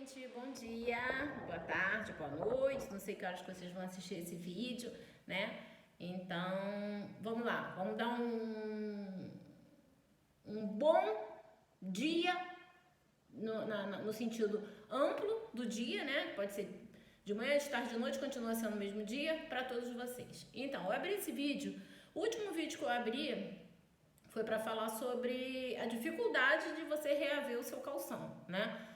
gente, bom dia, boa tarde, boa noite, não sei que horas que vocês vão assistir esse vídeo, né? Então, vamos lá, vamos dar um bom dia no sentido amplo do dia, né? Pode ser de manhã, de tarde, de noite, continua sendo o mesmo dia para todos vocês. Então, eu abri esse vídeo, o último vídeo que eu abri foi para falar sobre a dificuldade de você reaver o seu calção, né?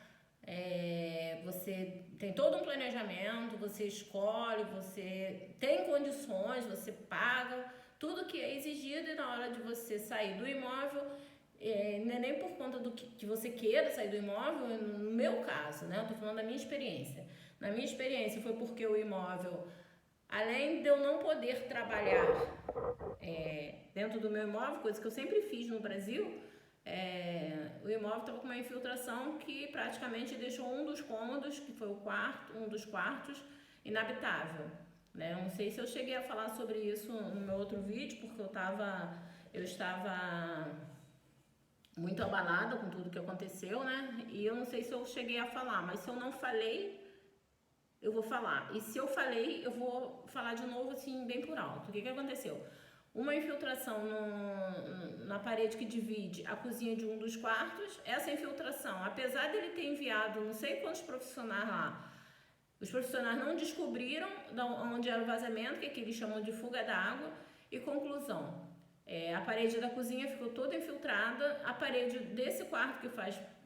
Você tem todo um planejamento, você escolhe, você tem condições, você paga tudo que é exigido, e na hora de você sair do imóvel, não é nem por conta do que você queira sair do imóvel. No meu caso, né, eu tô falando da minha experiência. Na minha experiência foi porque o imóvel, além de eu não poder trabalhar dentro do meu imóvel, coisa que eu sempre fiz no Brasil, o imóvel estava com uma infiltração que praticamente deixou um dos cômodos, que foi um dos quartos, inabitável. Né? Eu não sei se eu cheguei a falar sobre isso no meu outro vídeo, porque eu estava muito abalada com tudo que aconteceu, né? E eu não sei se eu cheguei a falar, mas se eu não falei, eu vou falar. E se eu falei, eu vou falar de novo, assim, bem por alto. O que aconteceu? Uma infiltração na parede que divide a cozinha de um dos quartos. Essa infiltração, apesar dele ter enviado não sei quantos profissionais lá, os profissionais não descobriram onde era o vazamento, que eles chamam de fuga d'água. E conclusão, a parede da cozinha ficou toda infiltrada, a parede desse quarto que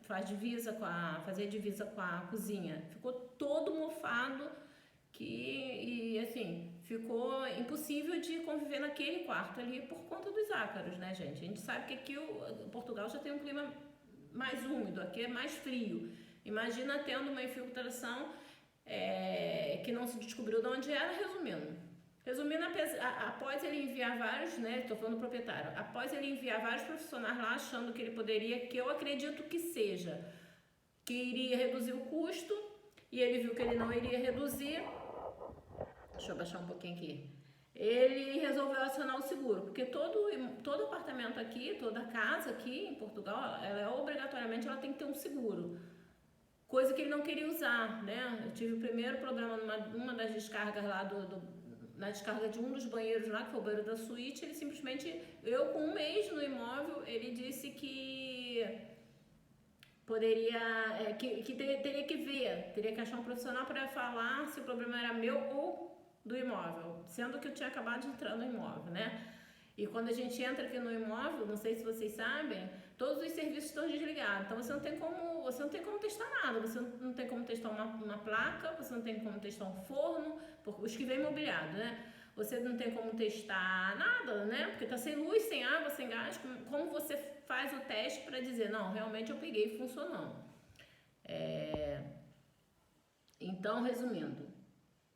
fazia divisa com a cozinha ficou todo mofado, e assim, ficou impossível de conviver naquele quarto ali por conta dos ácaros, né, gente? A gente sabe que aqui Portugal já tem um clima mais úmido, aqui é mais frio. Imagina tendo uma infiltração que não se descobriu de onde era. Resumindo, após ele enviar vários, né, estou falando do proprietário, após ele enviar vários profissionais lá achando que ele poderia, que eu acredito que seja, que iria reduzir o custo, e ele viu que ele não iria reduzir. Deixa eu baixar um pouquinho aqui. Ele resolveu acionar o seguro, porque todo apartamento aqui, toda casa aqui em Portugal, obrigatoriamente ela tem que ter um seguro. Coisa que ele não queria usar, né? Eu tive o primeiro problema numa das descargas lá na descarga de um dos banheiros lá, que foi o banheiro da suíte. Ele simplesmente, eu com um mês no imóvel, ele disse que poderia, teria que ver, teria que achar um profissional para falar se o problema era meu ou do imóvel, sendo que eu tinha acabado de entrar no imóvel, né? E quando a gente entra aqui no imóvel, não sei se vocês sabem, todos os serviços estão desligados. Então você não tem como testar nada. Você não tem como testar uma placa, você não tem como testar um forno, os que vêm mobiliados, né? Você não tem como testar nada, né? Porque tá sem luz, sem água, sem gás. Como você faz o teste para dizer, não, realmente eu peguei e funcionou. Então, resumindo,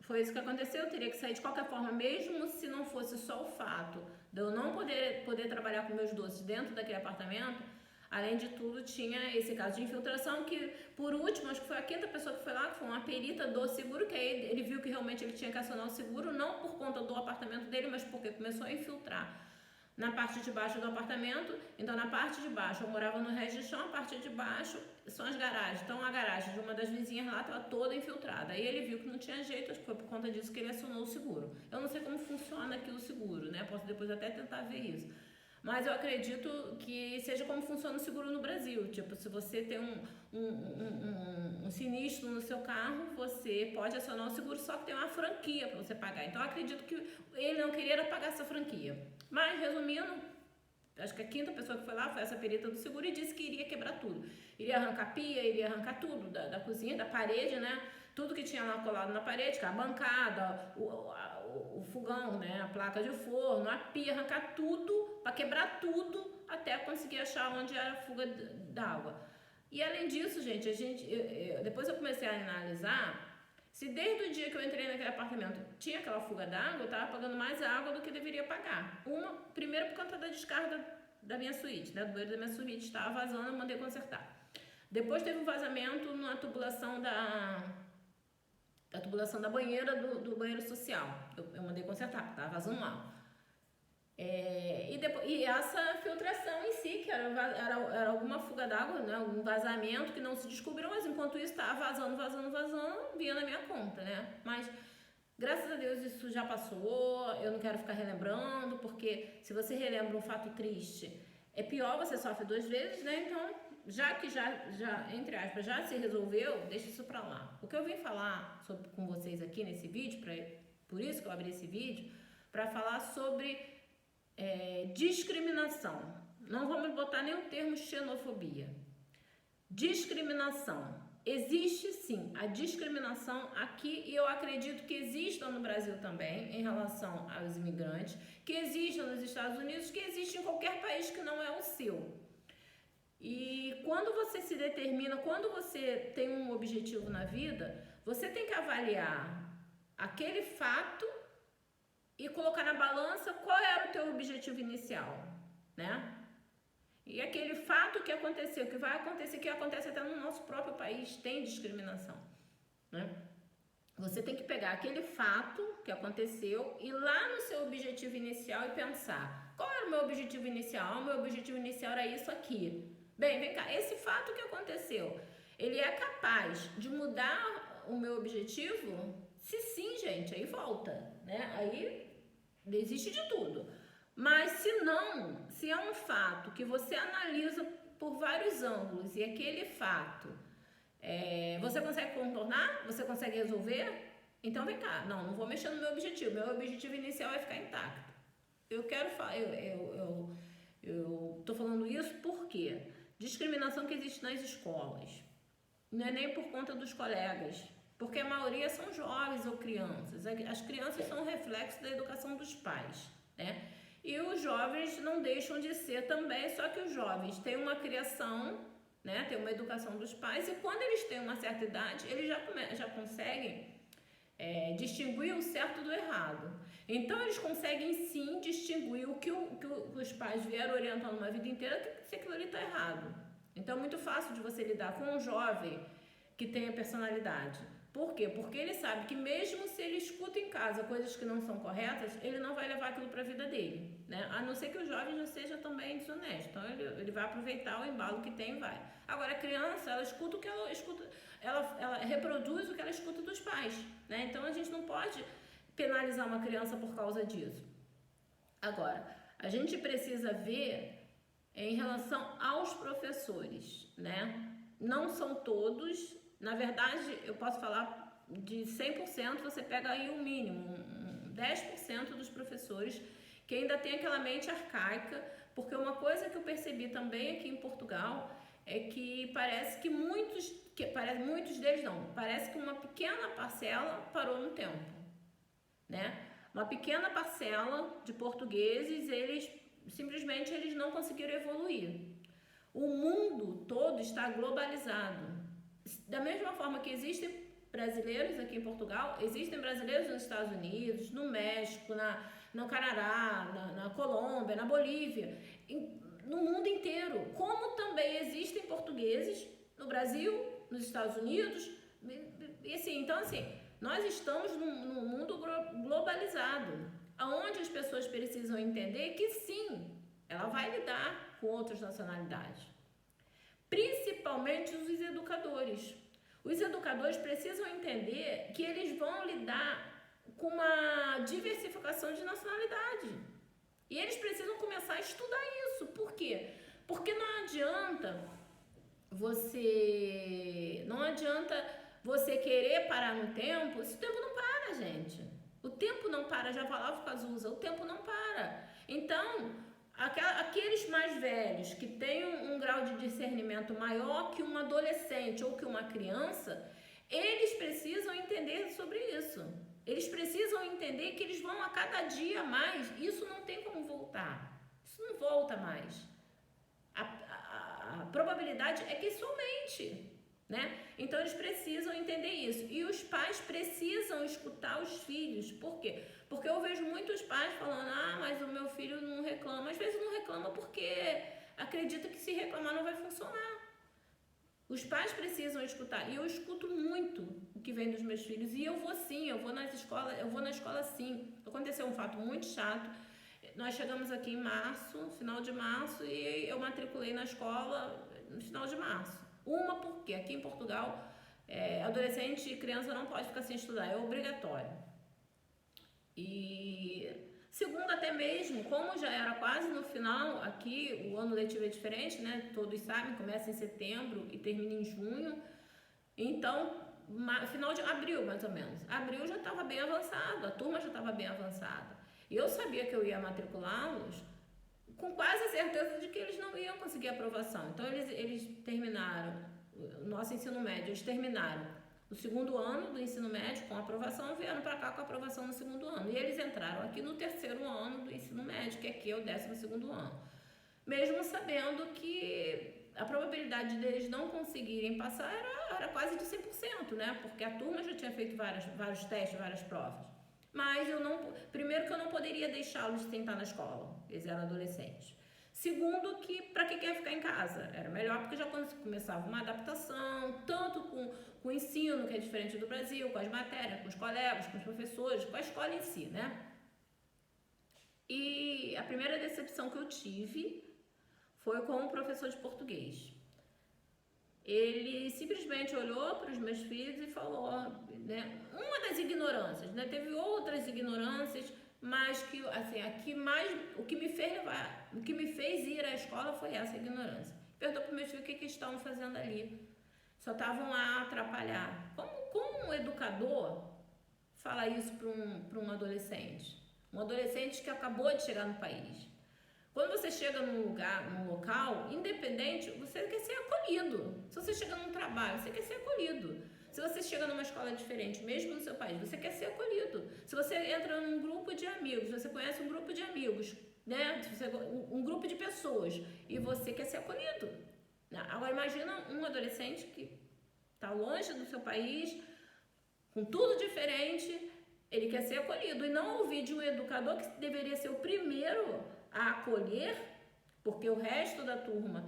foi isso que aconteceu. Eu teria que sair de qualquer forma, mesmo se não fosse só o fato de eu não poder trabalhar com meus doces dentro daquele apartamento. Além de tudo, tinha esse caso de infiltração, que por último, acho que foi a quinta pessoa que foi lá, que foi uma perita do seguro, que aí ele viu que realmente ele tinha que acionar o seguro, não por conta do apartamento dele, mas porque começou a infiltrar na parte de baixo do apartamento. Então, na parte de baixo, eu morava no resto de chão, a parte de baixo são as garagens. Então, a garagem de uma das vizinhas lá estava toda infiltrada. Aí ele viu que não tinha jeito, acho que foi por conta disso que ele acionou o seguro. Eu não sei como funciona aqui o seguro, né? Posso depois até tentar ver isso. Mas eu acredito que seja como funciona o seguro no Brasil. Tipo, se você tem um sinistro no seu carro, você pode acionar o seguro, só que tem uma franquia para você pagar. Então eu acredito que ele não queria pagar essa franquia. Mas, resumindo, acho que a quinta pessoa que foi lá foi essa perita do seguro e disse que iria quebrar tudo. Iria arrancar pia, iria arrancar tudo da cozinha, da parede, né? Tudo que tinha lá colado na parede, que a bancada, o fogão, né? A placa de forno, a pia, arrancar tudo, para quebrar tudo, até conseguir achar onde era a fuga d'água. E além disso, gente, depois eu comecei a analisar. Se desde o dia que eu entrei naquele apartamento tinha aquela fuga d'água, eu estava pagando mais água do que deveria pagar. Primeiro por conta da descarga da minha suíte, né? Do banheiro da minha suíte, estava vazando, eu mandei consertar. Depois teve um vazamento na tubulação da banheira do banheiro social. Eu mandei consertar, porque estava vazando mal. E essa filtração em si, que era alguma fuga d'água, né? Algum vazamento que não se descobriu, mas enquanto isso estava vazando, vinha na minha conta, né? Mas graças a Deus isso já passou, eu não quero ficar relembrando, porque se você relembra um fato triste, é pior, você sofre 2 vezes, né? Então, já que entre aspas, já se resolveu, deixa isso pra lá. O que eu vim falar com vocês aqui nesse vídeo, por isso que eu abri esse vídeo, para falar sobre discriminação. Não vamos botar nem o termo xenofobia. Discriminação. Existe sim a discriminação aqui e eu acredito que exista no Brasil também em relação aos imigrantes, que exista nos Estados Unidos, que existe em qualquer país que não é o seu. E quando você se determina, quando você tem um objetivo na vida, você tem que avaliar aquele fato e colocar na balança qual era o teu objetivo inicial, né? E aquele fato que aconteceu, que vai acontecer, que acontece até no nosso próprio país, tem discriminação, né? Você tem que pegar aquele fato que aconteceu e ir lá no seu objetivo inicial e pensar, qual era o meu objetivo inicial? O meu objetivo inicial era isso aqui. Bem, vem cá, esse fato que aconteceu, ele é capaz de mudar o meu objetivo? Se sim, gente, aí volta, né? Aí existe de tudo. Mas se não, se é um fato que você analisa por vários ângulos e aquele fato você consegue contornar? Você consegue resolver? Então vem cá, não vou mexer no meu objetivo inicial é ficar intacto. Eu quero falar, eu tô falando isso porque discriminação que existe nas escolas, não é nem por conta dos colegas, porque a maioria são jovens ou crianças. As crianças são um reflexo da educação dos pais, né? E os jovens não deixam de ser também, só que os jovens têm uma criação, né? Tem uma educação dos pais e quando eles têm uma certa idade, eles já conseguem distinguir o certo do errado. Então eles conseguem sim distinguir o que os pais vieram orientando uma vida inteira, se aquilo ali está errado. Então é muito fácil de você lidar com um jovem que tenha personalidade. Por quê? Porque ele sabe que mesmo se ele escuta em casa coisas que não são corretas, ele não vai levar aquilo para a vida dele, né? A não ser que o jovem já seja também desonesto. Então ele vai aproveitar o embalo que tem e vai. Agora a criança, ela escuta o que ela escuta, ela reproduz o que ela escuta dos pais, né? Então a gente não pode penalizar uma criança por causa disso. Agora, a gente precisa ver em relação aos professores, né? Não são todos. Na verdade, eu posso falar de 100%, você pega aí o mínimo, 10% dos professores que ainda tem aquela mente arcaica, porque uma coisa que eu percebi também aqui em Portugal é que parece que muitos deles não, parece que uma pequena parcela parou no tempo, né? Uma pequena parcela de portugueses, eles não conseguiram evoluir. O mundo todo está globalizado. Da mesma forma que existem brasileiros aqui em Portugal, existem brasileiros nos Estados Unidos, no México, no Canadá, na Colômbia, na Bolívia, no mundo inteiro. Como também existem portugueses no Brasil, nos Estados Unidos, e assim, então assim, nós estamos num mundo globalizado, onde as pessoas precisam entender que sim, ela vai lidar com outras nacionalidades. Principalmente os educadores. Os educadores precisam entender que eles vão lidar com uma diversificação de nacionalidade. E eles precisam começar a estudar isso. Por quê? Porque não adianta você querer parar no tempo, se o tempo não para, gente. O tempo não para, já falava o Cazuza, o tempo não para. Então, aqueles mais velhos que têm um grau de discernimento maior que um adolescente ou que uma criança, eles precisam entender sobre isso. Eles precisam entender que eles vão a cada dia mais. Isso não tem como voltar. Isso não volta mais. A probabilidade é que isso aumente, né? Então eles precisam entender isso. E os pais precisam escutar os filhos. Por quê? Porque eu vejo muitos pais falando, mas o meu filho não reclama. Às vezes não reclama porque acredita que se reclamar não vai funcionar. Os pais precisam escutar. E eu escuto muito o que vem dos meus filhos. E eu vou sim, eu vou na escola sim. Aconteceu um fato muito chato. nós chegamos aqui em março, final de março, e eu matriculei na escola no final de março. Porque aqui em Portugal, adolescente e criança não pode ficar sem estudar, é obrigatório. E segundo, até mesmo, como já era quase no final, aqui o ano letivo é diferente, né? Todos sabem, começa em setembro e termina em junho. Então, final de abril, mais ou menos. Abril já estava bem avançado, a turma já estava bem avançada. E eu sabia que eu ia matriculá-los com quase certeza de que eles não iam conseguir aprovação. Então, eles terminaram o nosso ensino médio, eles terminaram o segundo ano do ensino médio com aprovação, vieram para cá com aprovação no segundo ano. E eles entraram aqui no terceiro ano do ensino médio, que aqui é o 12º ano. Mesmo sabendo que a probabilidade deles não conseguirem passar era quase de 100%, né? Porque a turma já tinha feito vários testes, várias provas. Mas primeiro que eu não poderia deixá-los sem estar na escola, eles eram adolescentes. Segundo, que para que quer ficar em casa? Era melhor porque já começava uma adaptação, tanto com o ensino, que é diferente do Brasil, com as matérias, com os colegas, com os professores, com a escola em si, né? E a primeira decepção que eu tive foi com o professor de português. Ele simplesmente olhou para os meus filhos e falou, né, uma das ignorâncias, né, teve outras ignorâncias, mas que assim, o que me fez ir à escola foi essa ignorância. Perguntou para os meus filhos o que eles estavam fazendo ali. Só estavam lá a atrapalhar. Como um educador fala isso para um adolescente? Um adolescente que acabou de chegar no país. Quando você chega num local, independente, você quer ser acolhido. Se você chega num trabalho, você quer ser acolhido. Se você chega numa escola diferente, mesmo no seu país, você quer ser acolhido. Se você entra num grupo de amigos, você conhece um grupo de amigos, né? Um grupo de pessoas, e você quer ser acolhido. Agora imagina um adolescente que está longe do seu país, com tudo diferente, ele quer ser acolhido. E não ouvir de um educador que deveria ser o primeiro a acolher, porque o resto da turma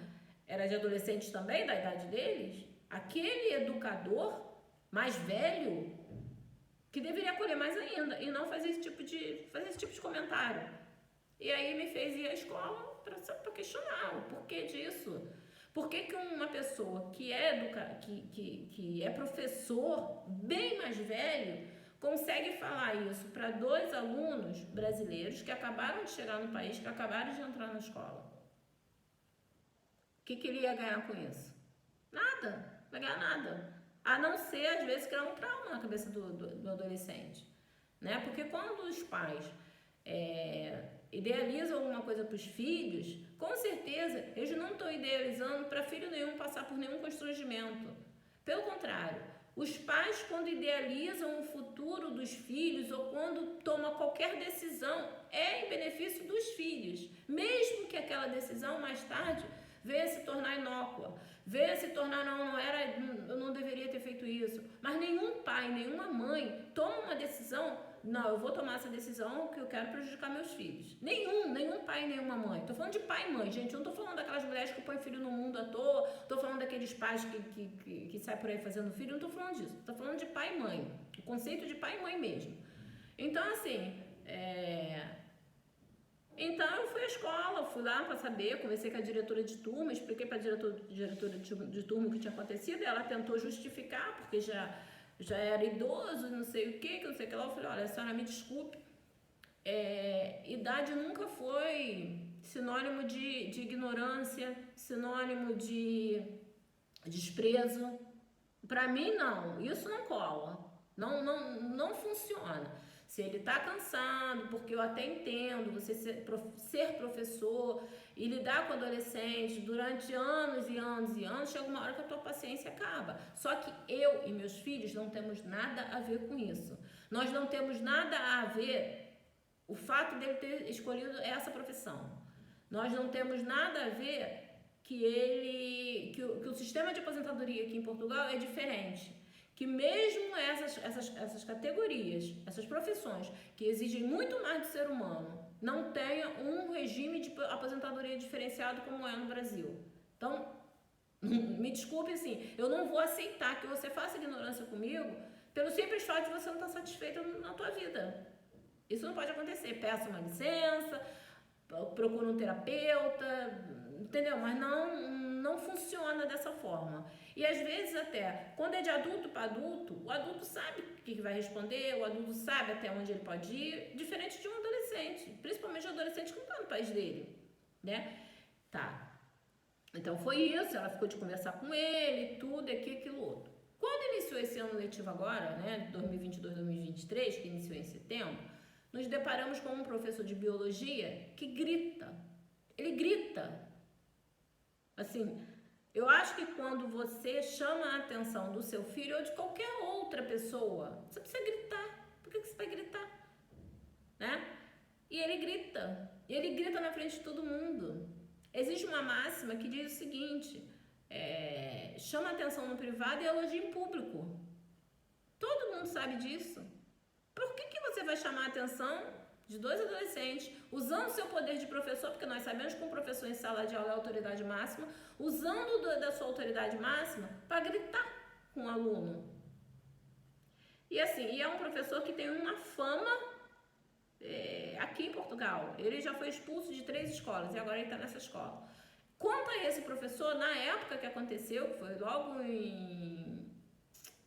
era de adolescentes também, da idade deles, aquele educador mais velho que deveria acolher mais ainda e não fazer esse tipo de comentário. E aí me fez ir à escola para questionar o porquê disso. Por que uma pessoa que é professor bem mais velho consegue falar isso para 2 alunos brasileiros que acabaram de chegar no país, que acabaram de entrar na escola? O que ele ia ganhar com isso? Nada, não vai ganhar nada. A não ser, às vezes, criar um trauma na cabeça do adolescente. Né? Porque quando os pais idealizam alguma coisa para os filhos, com certeza, eles não estão idealizando para filho nenhum passar por nenhum constrangimento. Pelo contrário, os pais, quando idealizam o futuro dos filhos ou quando tomam qualquer decisão, é em benefício dos filhos, mesmo que aquela decisão mais tarde venha se tornar inócua, venha se tornar, eu não deveria ter feito isso. Mas nenhum pai, nenhuma mãe toma uma decisão, não, eu vou tomar essa decisão que eu quero prejudicar meus filhos. Nenhum pai, nenhuma mãe. Tô falando de pai e mãe, gente. Eu não tô falando daquelas mulheres que põem filho no mundo à toa, tô falando daqueles pais que saem por aí fazendo filho, não tô falando disso. Tô falando de pai e mãe, o conceito de pai e mãe mesmo. Então, assim, Então eu fui à escola, fui lá para saber, conversei com a diretora de turma, expliquei para a diretora de turma o que tinha acontecido, e ela tentou justificar, porque já era idoso, não sei o que, não sei o que lá. Eu falei, olha, a senhora me desculpe, idade nunca foi sinônimo de ignorância, sinônimo de desprezo. Para mim, não, isso não cola, não funciona. Se ele está cansado, porque eu até entendo você ser professor e lidar com adolescentes durante anos e anos e anos, chega uma hora que a tua paciência acaba. Só que eu e meus filhos não temos nada a ver com isso. Nós não temos nada a ver o fato dele ter escolhido essa profissão. Nós não temos nada a ver que o sistema de aposentadoria aqui em Portugal é diferente. Que mesmo essas categorias, essas profissões que exigem muito mais do ser humano, não tenham um regime de aposentadoria diferenciado como é no Brasil. Então, me desculpe, assim, eu não vou aceitar que você faça ignorância comigo pelo simples fato de você não estar satisfeito na tua vida. Isso não pode acontecer. Peça uma licença, procura um terapeuta, entendeu? Mas não funciona dessa forma. E às vezes até, quando é de adulto para adulto, o adulto sabe o que vai responder, o adulto sabe até onde ele pode ir, diferente de um adolescente, principalmente um adolescente que não está no país dele, né? Tá. Então foi isso, ela ficou de conversar com ele, tudo, aquilo, outro. Quando iniciou esse ano letivo agora, né, 2022-2023, que iniciou em setembro, nos deparamos com um professor de biologia que grita. Ele grita. Assim, eu acho que quando você chama a atenção do seu filho ou de qualquer outra pessoa, você precisa gritar. Por que você vai gritar? Né? E ele grita. E ele grita na frente de todo mundo. Existe uma máxima que diz o seguinte: chama atenção no privado e elogia em público. Todo mundo sabe disso. Por que você vai chamar a atenção de dois adolescentes, usando seu poder de professor, porque nós sabemos que um professor em sala de aula é a autoridade máxima, usando da sua autoridade máxima para gritar com o aluno? E assim, é um professor que tem uma fama aqui em Portugal. Ele já foi expulso de 3 escolas e agora ele está nessa escola. Quanto a esse professor, na época que aconteceu, que foi logo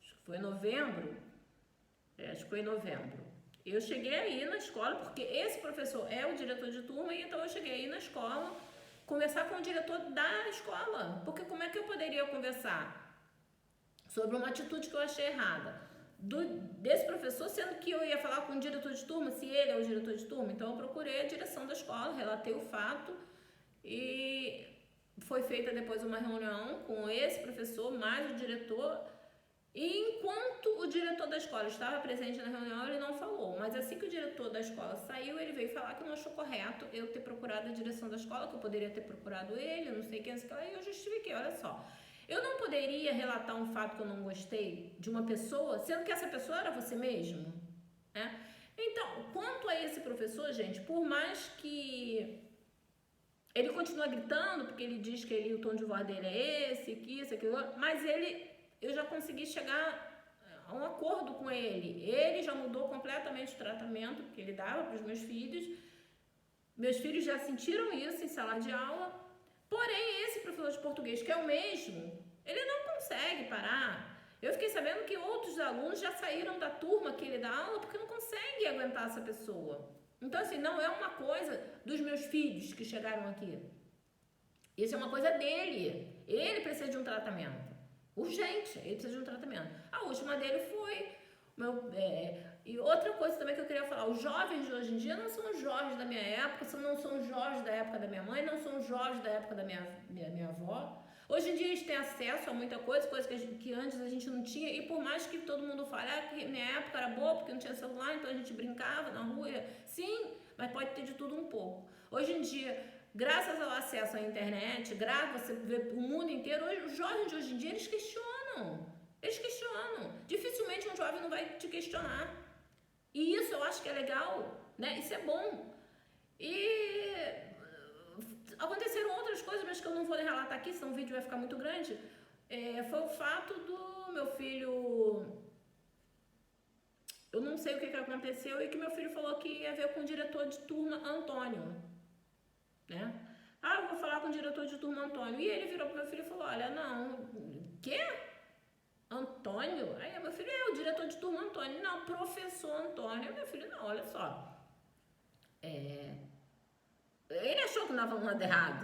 acho que foi em novembro, eu cheguei aí na escola, porque esse professor é o diretor de turma, e então eu cheguei aí na escola conversar com o diretor da escola, porque como é que eu poderia conversar sobre uma atitude que eu achei errada desse professor, sendo que eu ia falar com o diretor de turma, se ele é o diretor de turma? Então eu procurei a direção da escola, relatei o fato e foi feita depois uma reunião com esse professor, mais o diretor, e enquanto o diretor da escola estava presente na reunião, ele não falou, mas assim que o diretor da escola saiu, ele veio falar que não achou correto eu ter procurado a direção da escola, que eu poderia ter procurado ele, não sei quem, e eu justifiquei, olha só. Eu não poderia relatar um fato que eu não gostei de uma pessoa, sendo que essa pessoa era você mesmo, né? Então, quanto a esse professor, gente, por mais que ele continua gritando, porque ele diz que o tom de voz dele é esse, que isso, aquilo, mas eu já consegui chegar a um acordo com ele. Ele já mudou completamente o tratamento que ele dava para os meus filhos. Meus filhos já sentiram isso em sala de aula. Porém, esse professor de português, que é o mesmo, ele não consegue parar. Eu fiquei sabendo que outros alunos já saíram da turma que ele dá aula porque não conseguem aguentar essa pessoa. Então, assim, não é uma coisa dos meus filhos que chegaram aqui. Isso é uma coisa dele. Ele precisa de um tratamento urgente, ele precisa de um tratamento. A última dele foi... E outra coisa também que eu queria falar, os jovens de hoje em dia não são os jovens da minha época, não são os jovens da época da minha mãe, não são os jovens da época da minha avó. Hoje em dia eles têm acesso a muita coisa que antes a gente não tinha, e por mais que todo mundo fale que minha época era boa porque não tinha celular, então a gente brincava na rua, sim, mas pode ter de tudo um pouco. Hoje em dia, graças ao acesso à internet, você vê o mundo inteiro, os jovens de hoje em dia, eles questionam. Dificilmente um jovem não vai te questionar. E isso eu acho que é legal, né? Isso é bom. E aconteceram outras coisas, mas que eu não vou relatar aqui, senão o vídeo vai ficar muito grande. Foi o fato do meu filho... Eu não sei o que aconteceu, e que meu filho falou que ia ver com o diretor de turma, Antônio, né? Eu vou falar com o diretor de turma, Antônio. E ele virou pro meu filho e falou, olha, não... Quê? Antônio? Aí meu filho, o diretor de turma, Antônio. Não, professor Antônio. Aí meu filho, não, olha só. Ele achou que não estava falando errado.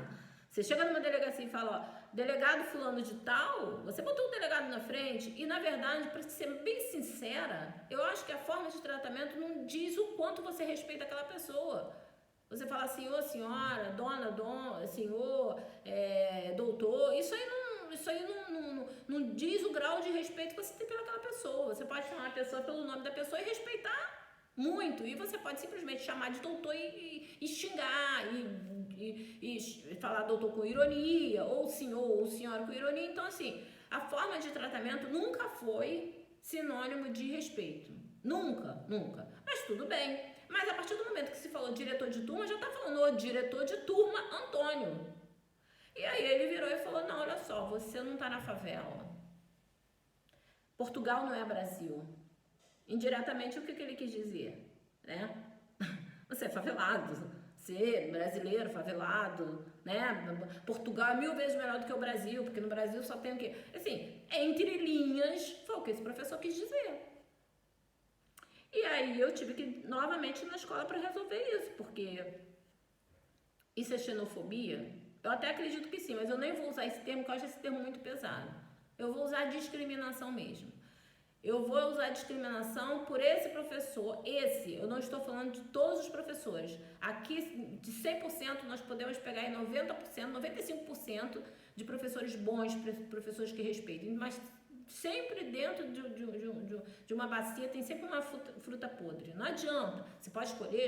Você chega numa delegacia e fala, delegado fulano de tal, você botou o delegado na frente, e na verdade, para ser bem sincera, eu acho que a forma de tratamento não diz o quanto você respeita aquela pessoa. Você fala senhor, senhora, dona, senhor, doutor, isso aí não diz o grau de respeito que você tem pelaquela pessoa. Você pode chamar a pessoa pelo nome da pessoa e respeitar muito. E você pode simplesmente chamar de doutor e xingar, e falar doutor com ironia, ou senhor ou senhora com ironia. Então, assim, a forma de tratamento nunca foi sinônimo de respeito. Nunca. Mas tudo bem. Mas a partir do momento que se falou diretor de turma, já tá falando o diretor de turma, Antônio. E aí ele virou e falou, não, olha só, você não tá na favela. Portugal não é Brasil. Indiretamente, o que ele quis dizer, né? Você é favelado, ser brasileiro, favelado, né? Portugal é 1000 vezes melhor do que o Brasil, porque no Brasil só tem o quê? Assim, entre linhas, foi o que esse professor quis dizer. E aí eu tive que ir novamente na escola para resolver isso, porque isso é xenofobia? Eu até acredito que sim, mas eu nem vou usar esse termo, porque eu acho esse termo muito pesado. Eu vou usar discriminação mesmo. Eu vou usar discriminação por esse professor, eu não estou falando de todos os professores. Aqui, de 100%, nós podemos pegar em 90%, 95% de professores bons, professores que respeitem, mas sempre dentro de uma bacia tem sempre uma fruta podre. Não adianta. Você pode escolher.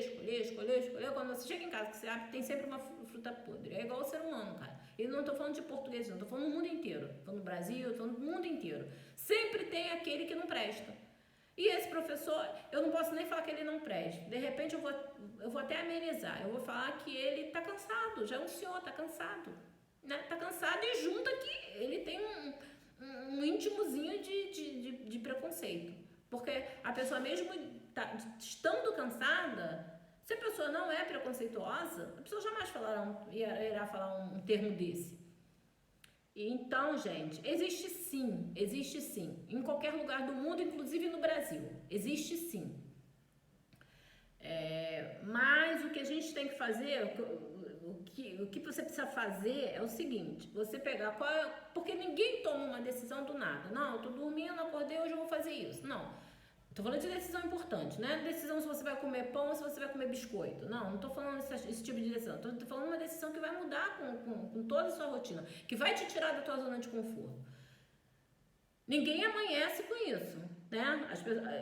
Quando você chega em casa, que você abre, tem sempre uma fruta podre. É igual o ser humano, cara. Eu não estou falando de português, não. Estou falando no mundo inteiro. Estou no Brasil, estou no mundo inteiro. Sempre tem aquele que não presta. E esse professor, eu não posso nem falar que ele não presta. De repente, eu vou até amenizar. Eu vou falar que ele está cansado. Já é um senhor, está cansado. Né? Está cansado e junta que ele tem um íntimozinho de preconceito. Porque a pessoa mesmo estando cansada, se a pessoa não é preconceituosa, a pessoa jamais irá falar um termo desse. Então, gente, existe sim. Em qualquer lugar do mundo, inclusive no Brasil. Existe sim. Mas o que a gente tem que fazer, o que você precisa fazer é o seguinte, você pegar porque ninguém toma uma decisão do nada. Não, eu tô dormindo, acordei, hoje eu vou fazer isso. Não, tô falando de decisão importante, né? Decisão se você vai comer pão ou se você vai comer biscoito. Não tô falando esse tipo de decisão. Tô falando uma decisão que vai mudar com toda a sua rotina, que vai te tirar da tua zona de conforto. Ninguém amanhece com isso, né?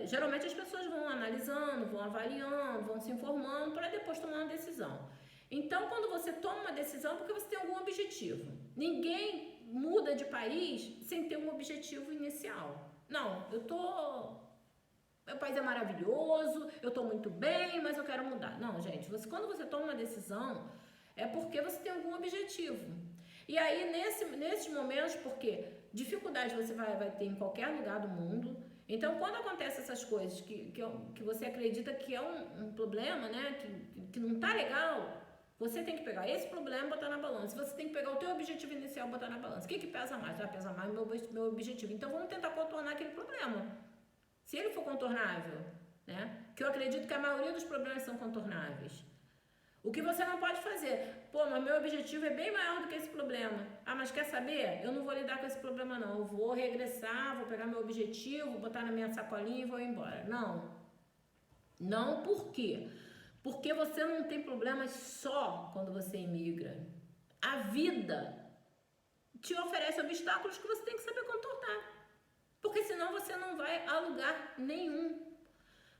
Geralmente as pessoas vão analisando, vão avaliando, vão se informando para depois tomar uma decisão. Então, quando você toma uma decisão, é porque você tem algum objetivo. Ninguém muda de país sem ter um objetivo inicial. Não, meu país é maravilhoso, eu estou muito bem, mas eu quero mudar. Não, gente, quando você toma uma decisão, é porque você tem algum objetivo. E aí, nesses momentos, porque dificuldade você vai ter em qualquer lugar do mundo. Então, quando acontecem essas coisas que você acredita que é um problema, né, que não tá legal, você tem que pegar esse problema e botar na balança. Você tem que pegar o teu objetivo inicial e botar na balança. O que pesa mais? Vai pesar mais o meu objetivo. Então, vamos tentar contornar aquele problema. Se ele for contornável, né? Que eu acredito que a maioria dos problemas são contornáveis. O que você não pode fazer? Pô, mas meu objetivo é bem maior do que esse problema. Ah, mas quer saber? Eu não vou lidar com esse problema não. Eu vou regressar, vou pegar meu objetivo, vou botar na minha sacolinha e vou embora. Não. Não, por quê? Porque você não tem problemas só quando você imigra. A vida te oferece obstáculos que você tem que saber contornar. Porque senão você não vai a lugar nenhum.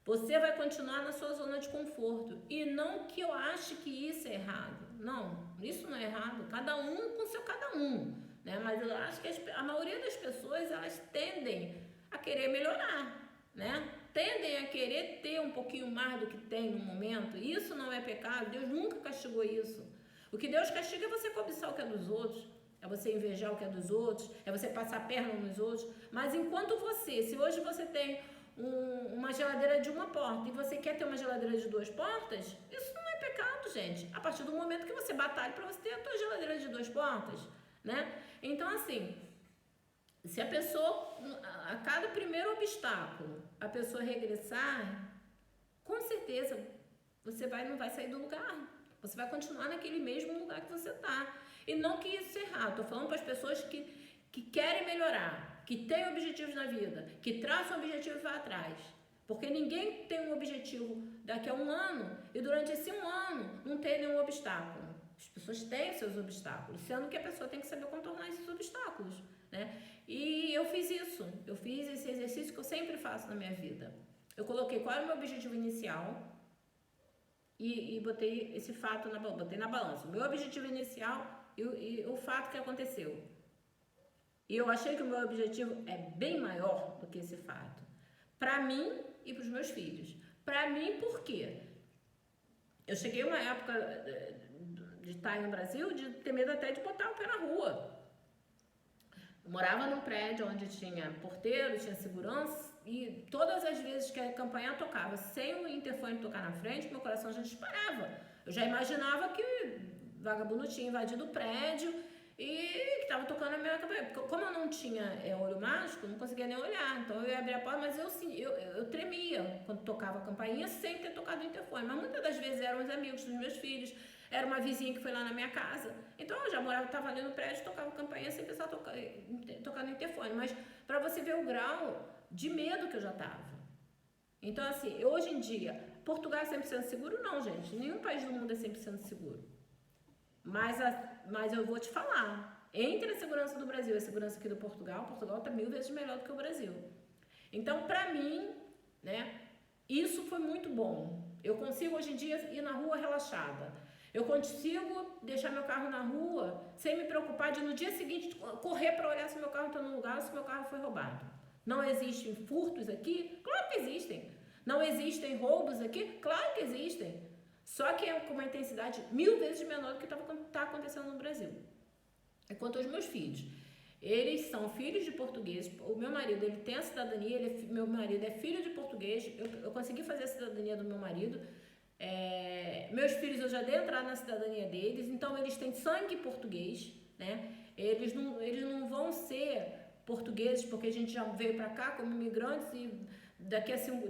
Você vai continuar na sua zona de conforto. E não que eu ache que isso é errado. Não, isso não é errado. Cada um com seu cada um. Né? Mas eu acho que a maioria das pessoas, elas tendem a querer melhorar. Né? Tendem a querer ter um pouquinho mais do que tem no momento. Isso não é pecado. Deus nunca castigou isso. O que Deus castiga é você cobiçar o que é dos outros. É você invejar o que é dos outros. É você passar a perna nos outros. Mas enquanto se hoje você tem uma geladeira de uma porta e você quer ter uma geladeira de 2 portas, isso não é pecado, gente. A partir do momento que você batalha para você ter a tua geladeira de 2 portas, né? Então, assim, se a pessoa, a cada primeiro obstáculo, a pessoa regressar, com certeza você não vai sair do lugar. Você vai continuar naquele mesmo lugar que você está. E não que isso é errado. Estou falando para as pessoas que querem melhorar, que têm objetivos na vida, que traçam um objetivo e vão atrás. Porque ninguém tem um objetivo daqui a 1 ano e durante esse 1 ano não tem nenhum obstáculo. As pessoas têm seus obstáculos, sendo que a pessoa tem que saber contornar esses obstáculos, né? E eu fiz isso. Eu fiz esse exercício que eu sempre faço na minha vida. Eu coloquei qual era o meu objetivo inicial e botei esse fato botei na balança. O meu objetivo inicial e o fato que aconteceu. E eu achei que o meu objetivo é bem maior do que esse fato. Para mim e para os meus filhos. Para mim, por quê? Eu cheguei uma época de estar no Brasil de ter medo até de botar o pé na rua. Eu morava num prédio onde tinha porteiro, tinha segurança e todas as vezes que a campanha tocava sem o interfone tocar na frente, meu coração já disparava. Eu já imaginava que vagabundo tinha invadido o prédio e que estava tocando a minha cabeça. Porque como eu não tinha olho mágico, eu não conseguia nem olhar. Então eu ia abrir a porta, mas eu tremia quando tocava a campainha sem ter tocado o interfone. Mas muitas das vezes eram os amigos dos meus filhos, era uma vizinha que foi lá na minha casa. Então eu já morava, estava ali no prédio, tocava a campainha sem precisar tocar no interfone. Mas para você ver o grau de medo que eu já estava. Então assim, hoje em dia, Portugal é 100% seguro? Não, gente. Nenhum país do mundo é 100% seguro. Mas eu vou te falar, entre a segurança do Brasil e a segurança aqui do Portugal está 1000 vezes melhor do que o Brasil. Então, pra mim, né, isso foi muito bom. Eu consigo hoje em dia ir na rua relaxada. Eu consigo deixar meu carro na rua sem me preocupar de no dia seguinte correr para olhar se meu carro está no lugar ou se meu carro foi roubado. Não existem furtos aqui? Claro que existem. Não existem roubos aqui? Claro que existem. Só que é com uma intensidade 1000 vezes menor do que está acontecendo no Brasil. Quanto aos meus filhos, eles são filhos de portugueses. O meu marido, ele tem a cidadania, meu marido é filho de português. Eu consegui fazer a cidadania do meu marido. Meus filhos, eu já dei entrada na cidadania deles, então eles têm sangue português, né? Eles não vão ser portugueses porque a gente já veio para cá como imigrantes e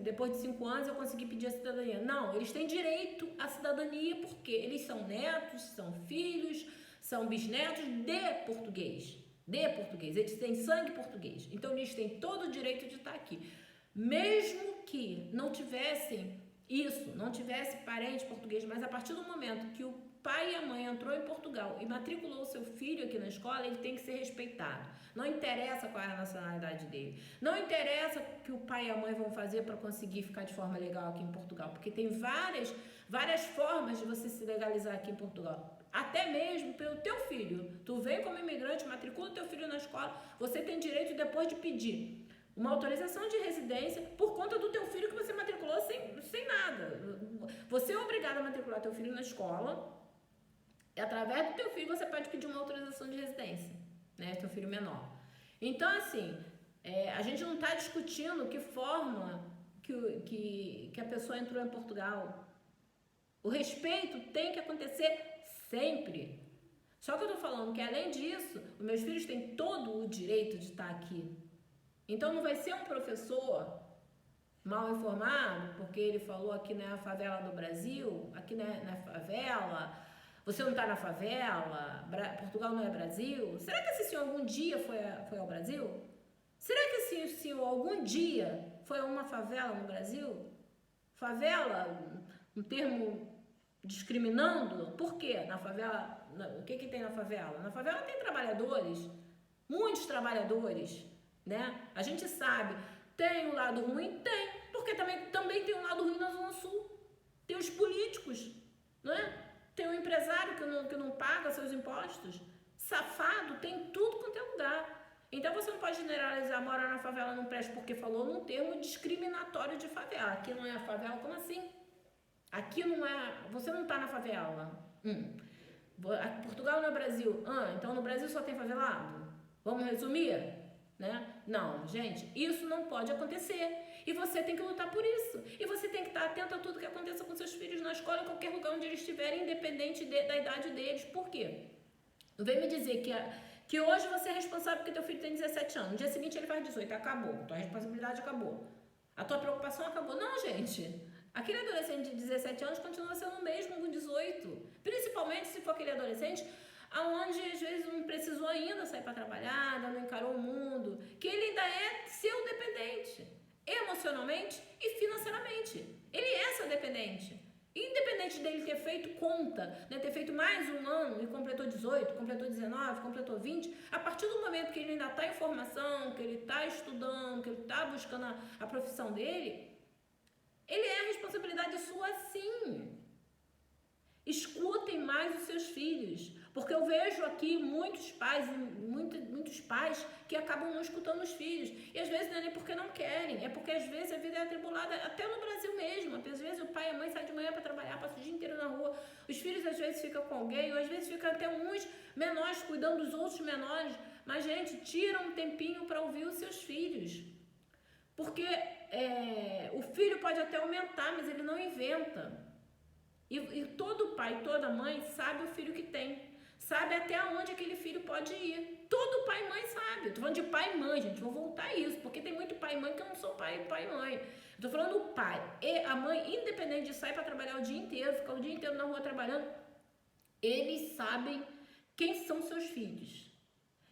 depois de 5 anos eu consegui pedir a cidadania. Não, eles têm direito à cidadania porque eles são netos, são filhos, são bisnetos de português. Eles têm sangue português. Então eles têm todo o direito de estar aqui. Mesmo que não tivessem isso, não tivesse parente português, mas a partir do momento que o pai e a mãe entrou em Portugal e matriculou o seu filho aqui na escola, ele tem que ser respeitado. Não interessa qual é a nacionalidade dele. Não interessa o que o pai e a mãe vão fazer para conseguir ficar de forma legal aqui em Portugal, porque tem várias formas de você se legalizar aqui em Portugal. Até mesmo pelo teu filho. Tu vem como imigrante, matricula o teu filho na escola, você tem direito depois de pedir uma autorização de residência por conta do teu filho que você matriculou sem nada. Você é obrigado a matricular teu filho na escola e através do teu filho você pode pedir uma autorização de residência, né? Teu filho menor. Então, assim, a gente não está discutindo que forma que a pessoa entrou em Portugal. O respeito tem que acontecer sempre. Só que eu tô falando que, além disso, os meus filhos têm todo o direito de estar aqui. Então não vai ser um professor mal informado, porque ele falou aqui não é a favela do Brasil, aqui não é favela, você não está na favela, Portugal não é Brasil. Será que esse senhor algum dia foi ao Brasil? Será que esse senhor algum dia foi a uma favela no Brasil? Favela, um termo discriminando? Por quê? Na favela, o que tem na favela? Na favela tem trabalhadores, muitos trabalhadores, né? A gente sabe, tem um lado ruim? Tem, porque também tem um lado ruim na Zona Sul. Tem os políticos, não é? Tem um empresário que não paga seus impostos. Safado, tem tudo quanto é lugar. Então você não pode generalizar, morar na favela não presta porque falou num termo discriminatório de favela. Aqui não é a favela, como assim? Aqui não é, você não tá na favela. Portugal não é Brasil. Então no Brasil só tem favelado? Vamos resumir? Né? Não, gente, isso não pode acontecer. E você tem que lutar por isso. E você tem que estar atento a tudo que aconteça com seus filhos na escola, em qualquer lugar onde eles estiverem, independente da idade deles. Por quê? Não vem me dizer que hoje você é responsável porque teu filho tem 17 anos. No dia seguinte ele faz 18. Acabou. Tua responsabilidade acabou. A tua preocupação acabou. Não, gente. Aquele adolescente de 17 anos continua sendo o mesmo com 18. Principalmente se for aquele adolescente aonde às vezes não precisou ainda sair para trabalhar, não encarou o mundo, que ele ainda é seu dependente, emocionalmente e financeiramente. Ele é seu dependente. Independente dele ter feito conta, né, ter feito mais um ano e completou 18, completou 19, completou 20, a partir do momento que ele ainda está em formação, que ele está estudando, que ele está buscando a profissão dele, ele é a responsabilidade sua sim. Escutem mais os seus filhos, porque eu vejo aqui muitos pais que acabam não escutando os filhos, e às vezes não é nem porque não querem, é porque às vezes a vida é atribulada, até no Brasil mesmo, às vezes o pai e a mãe saem de manhã para trabalhar, passam o dia inteiro na rua, os filhos às vezes ficam com alguém, ou às vezes ficam até uns menores cuidando dos outros menores, mas gente, tira um tempinho para ouvir os seus filhos, porque o filho pode até aumentar, mas ele não inventa. E todo pai, toda mãe sabe o filho que tem. Sabe até onde aquele filho pode ir. Todo pai e mãe sabe. Eu tô falando de pai e mãe, gente. Vou voltar a isso. Porque tem muito pai e mãe que não são pai e mãe. Eu tô falando o pai e a mãe, independente de sair para trabalhar o dia inteiro, ficar o dia inteiro na rua trabalhando, eles sabem quem são seus filhos.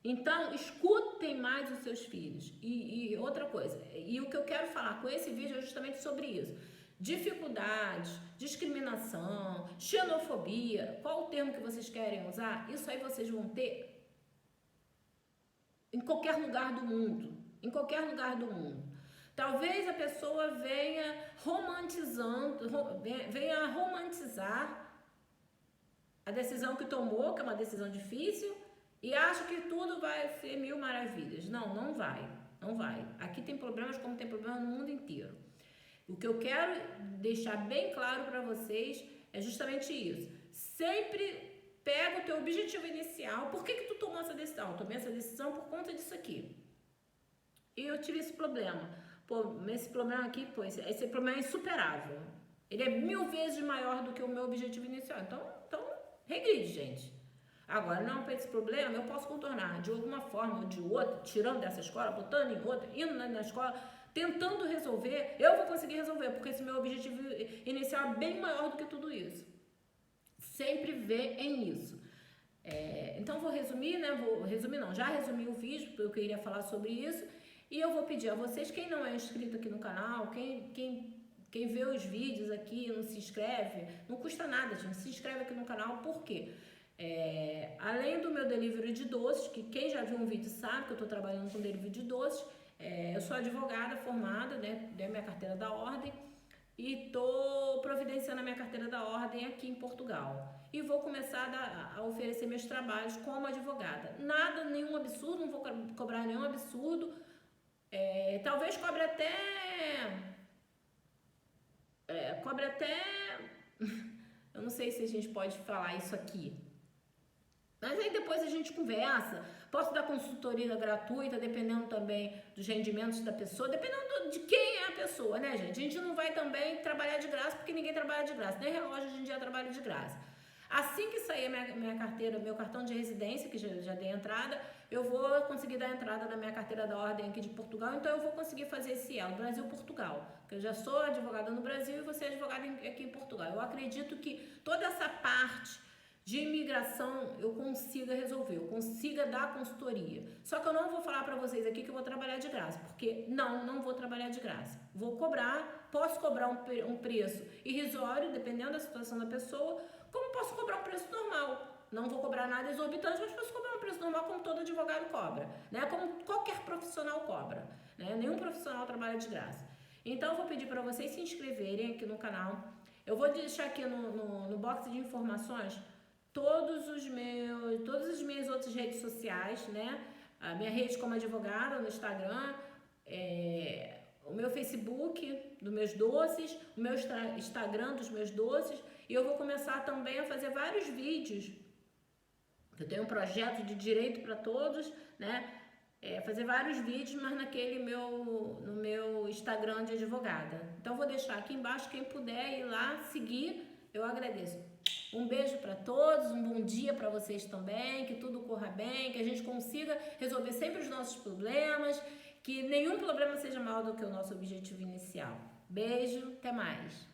Então, escutem mais os seus filhos. E outra coisa, e o que eu quero falar com esse vídeo é justamente sobre isso. Dificuldades, discriminação, xenofobia, qual o termo que vocês querem usar, isso aí vocês vão ter em qualquer lugar do mundo. Em qualquer lugar do mundo. Talvez a pessoa venha romantizar a decisão que tomou, que é uma decisão difícil, e acha que tudo vai ser mil maravilhas. Não, não vai. Não vai. Aqui tem problemas como tem problema no mundo inteiro. O que eu quero deixar bem claro para vocês é justamente isso. Sempre pega o teu objetivo inicial. Por que tu tomou essa decisão? Eu tomei essa decisão por conta disso aqui. E eu tive esse problema. Pô, esse problema aqui, pô, esse problema é insuperável. Ele é 1000 vezes maior do que o meu objetivo inicial. Então regride, gente. Agora, não, para esse problema, eu posso contornar de alguma forma ou de outra, tirando dessa escola, botando em outra, indo na escola, tentando resolver, eu vou conseguir resolver, porque esse meu objetivo inicial é bem maior do que tudo isso. Sempre vê em isso. Então, vou resumir, né? Já resumi o vídeo, porque eu queria falar sobre isso, e eu vou pedir a vocês, quem não é inscrito aqui no canal, quem vê os vídeos aqui, não se inscreve, não custa nada, gente, se inscreve aqui no canal, por quê? Além do meu delivery de doces, que quem já viu um vídeo sabe que eu estou trabalhando com delivery de doces, eu sou advogada formada, né, dei minha carteira da ordem e estou providenciando a minha carteira da ordem aqui em Portugal. E vou começar a oferecer meus trabalhos como advogada. Nada, nenhum absurdo, não vou cobrar nenhum absurdo. Talvez cobre até... eu não sei se a gente pode falar isso aqui. Mas aí depois a gente conversa, posso dar consultoria gratuita, dependendo também dos rendimentos da pessoa, dependendo de quem é a pessoa, né, gente? A gente não vai também trabalhar de graça, porque ninguém trabalha de graça, nem relógio hoje em dia trabalha de graça. Assim que sair minha carteira, meu cartão de residência, que já dei entrada, eu vou conseguir dar entrada na minha carteira da ordem aqui de Portugal, então eu vou conseguir fazer esse elo, Brasil-Portugal, porque eu já sou advogada no Brasil e você é advogada aqui em Portugal. Eu acredito que toda essa parte de imigração eu consiga resolver, eu consiga dar consultoria. Só que eu não vou falar para vocês aqui que eu vou trabalhar de graça, porque não vou trabalhar de graça. Vou cobrar, posso cobrar um preço irrisório, dependendo da situação da pessoa, como posso cobrar um preço normal. Não vou cobrar nada exorbitante, mas posso cobrar um preço normal como todo advogado cobra, né? Como qualquer profissional cobra, né? Nenhum profissional trabalha de graça. Então eu vou pedir para vocês se inscreverem aqui no canal. Eu vou deixar aqui no box de informações todas as minhas outras redes sociais, né? A minha rede como advogada no Instagram, o meu Facebook dos meus doces, o meu Instagram dos meus doces, e eu vou começar também a fazer vários vídeos. Eu tenho um projeto de direito para todos, né? Fazer vários vídeos, mas no meu Instagram de advogada. Então vou deixar aqui embaixo, quem puder ir lá seguir, eu agradeço. Um beijo para todos, um bom dia para vocês também, que tudo corra bem, que a gente consiga resolver sempre os nossos problemas, que nenhum problema seja maior do que o nosso objetivo inicial. Beijo, até mais!